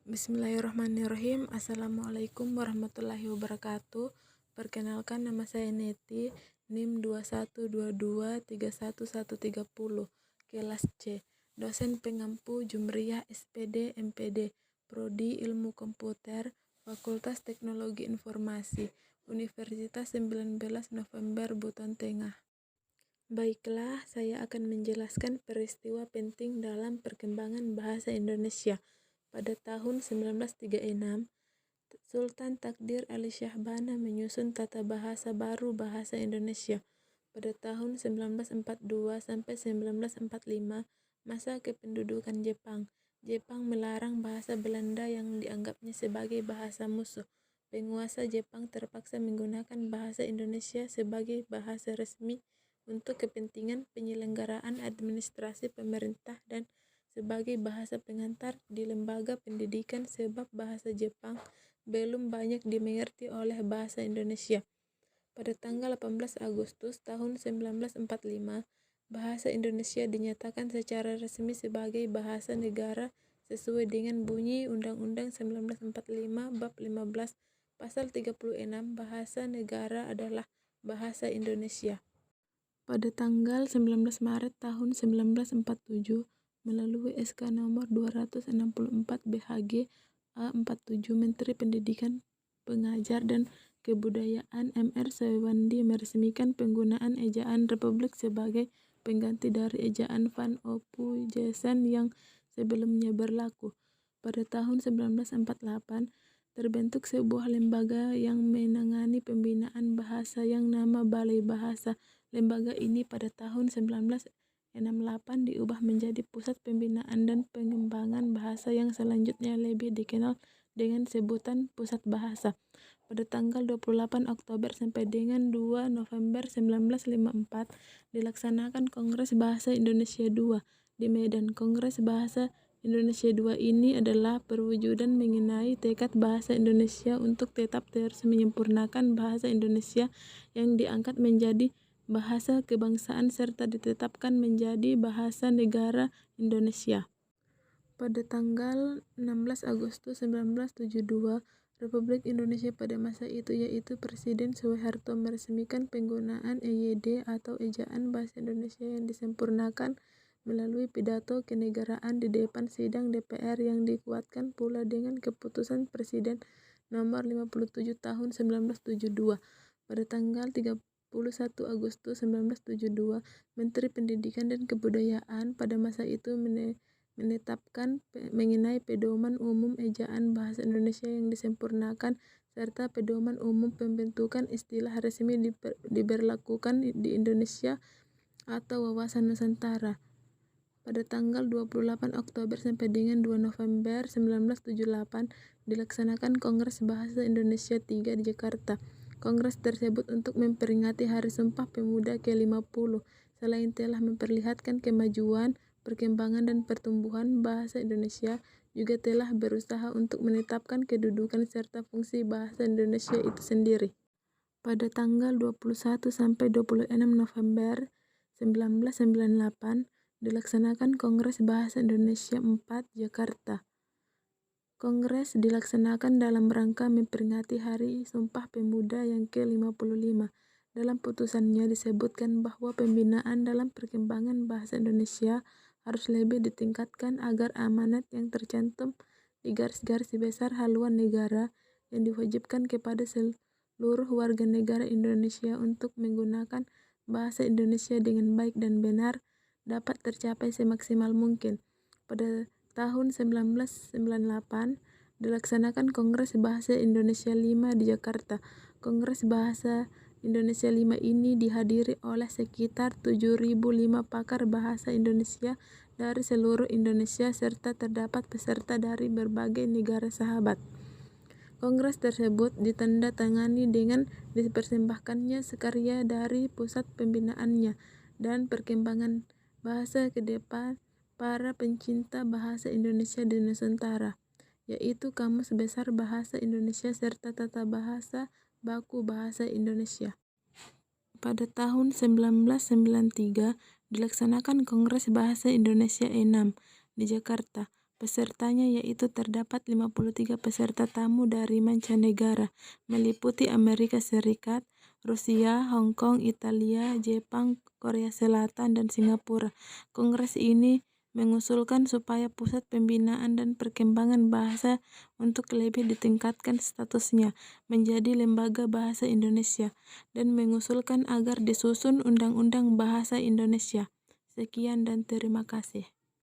Bismillahirrahmanirrahim. Assalamualaikum warahmatullahi wabarakatuh. Perkenalkan, nama saya Neti, NIM 2122311130, kelas C. Dosen pengampu Jumriyah SPD MPD, Prodi Ilmu Komputer, Fakultas Teknologi Informasi, Universitas 19 November Buton Tengah. Baiklah, saya akan menjelaskan peristiwa penting dalam perkembangan bahasa Indonesia. Pada tahun 1936, Sultan Takdir Ali Syahbana menyusun tata bahasa baru bahasa Indonesia. Pada tahun 1942 sampai 1945, masa kependudukan Jepang. Jepang melarang bahasa Belanda yang dianggapnya sebagai bahasa musuh. Penguasa Jepang terpaksa menggunakan bahasa Indonesia sebagai bahasa resmi untuk kepentingan penyelenggaraan administrasi pemerintah dan sebagai bahasa pengantar di lembaga pendidikan sebab bahasa Jepang belum banyak dimengerti oleh bahasa Indonesia. Pada tanggal 18 Agustus tahun 1945, bahasa Indonesia dinyatakan secara resmi sebagai bahasa negara sesuai dengan bunyi Undang-Undang 1945 Bab 15 Pasal 36, bahasa negara adalah bahasa Indonesia. Pada tanggal 19 Maret tahun 1947, melalui SK nomor 264 BHG A47, Menteri Pendidikan, Pengajar dan Kebudayaan MR Sewandi meresmikan penggunaan ejaan Republik sebagai pengganti dari ejaan Van Ophuijsen yang sebelumnya berlaku. Pada tahun 1948, terbentuk sebuah lembaga yang menangani pembinaan bahasa yang nama Balai Bahasa. Lembaga ini pada tahun 1968 diubah menjadi Pusat Pembinaan dan Pengembangan Bahasa yang selanjutnya lebih dikenal dengan sebutan Pusat Bahasa. Pada tanggal 28 Oktober sampai dengan 2 November 1954 dilaksanakan Kongres Bahasa Indonesia II di Medan. Kongres Bahasa Indonesia II ini adalah perwujudan mengenai tekad bahasa Indonesia untuk tetap terus menyempurnakan bahasa Indonesia yang diangkat menjadi bahasa kebangsaan serta ditetapkan menjadi bahasa negara Indonesia. Pada tanggal 16 Agustus 1972, Republik Indonesia pada masa itu yaitu Presiden Soeharto meresmikan penggunaan EYD atau Ejaan Bahasa Indonesia yang disempurnakan melalui pidato kenegaraan di depan sidang DPR yang dikuatkan pula dengan keputusan Presiden nomor 57 tahun 1972. Pada tanggal 31 Agustus 1972, Menteri Pendidikan dan Kebudayaan pada masa itu menetapkan mengenai pedoman umum ejaan bahasa Indonesia yang disempurnakan serta pedoman umum pembentukan istilah resmi diberlakukan di Indonesia atau wawasan Nusantara. Pada tanggal 28 Oktober sampai dengan 2 November 1978 dilaksanakan Kongres Bahasa Indonesia III di Jakarta. Kongres tersebut untuk memperingati Hari Sumpah Pemuda ke-50. Selain telah memperlihatkan kemajuan, perkembangan dan pertumbuhan bahasa Indonesia, juga telah berusaha untuk menetapkan kedudukan serta fungsi bahasa Indonesia itu sendiri. Pada tanggal 21 sampai 26 November 1998 dilaksanakan Kongres Bahasa Indonesia IV Jakarta. Kongres dilaksanakan dalam rangka memperingati Hari Sumpah Pemuda yang ke-55. Dalam putusannya disebutkan bahwa pembinaan dalam perkembangan bahasa Indonesia harus lebih ditingkatkan agar amanat yang tercantum di garis-garis besar haluan negara yang diwajibkan kepada seluruh warga negara Indonesia untuk menggunakan bahasa Indonesia dengan baik dan benar dapat tercapai semaksimal mungkin. Pada tahun 1998 dilaksanakan Kongres Bahasa Indonesia V di Jakarta. Kongres Bahasa Indonesia V ini dihadiri oleh sekitar 7.005 pakar bahasa Indonesia dari seluruh Indonesia serta terdapat peserta dari berbagai negara sahabat. Kongres tersebut ditandatangani dengan dipersembahkannya sekarya dari pusat pembinaannya dan perkembangan bahasa ke depan para pencinta bahasa Indonesia di Nusantara, yaitu Kamus Besar Bahasa Indonesia serta Tata Bahasa Baku Bahasa Indonesia. Pada tahun 1993 dilaksanakan Kongres Bahasa Indonesia VI di Jakarta. Pesertanya yaitu terdapat 53 peserta tamu dari mancanegara, meliputi Amerika Serikat, Rusia, Hong Kong, Italia, Jepang, Korea Selatan, dan Singapura. Kongres ini mengusulkan supaya Pusat Pembinaan dan Perkembangan Bahasa untuk lebih ditingkatkan statusnya menjadi Lembaga Bahasa Indonesia, dan mengusulkan agar disusun Undang-Undang Bahasa Indonesia. Sekian dan terima kasih.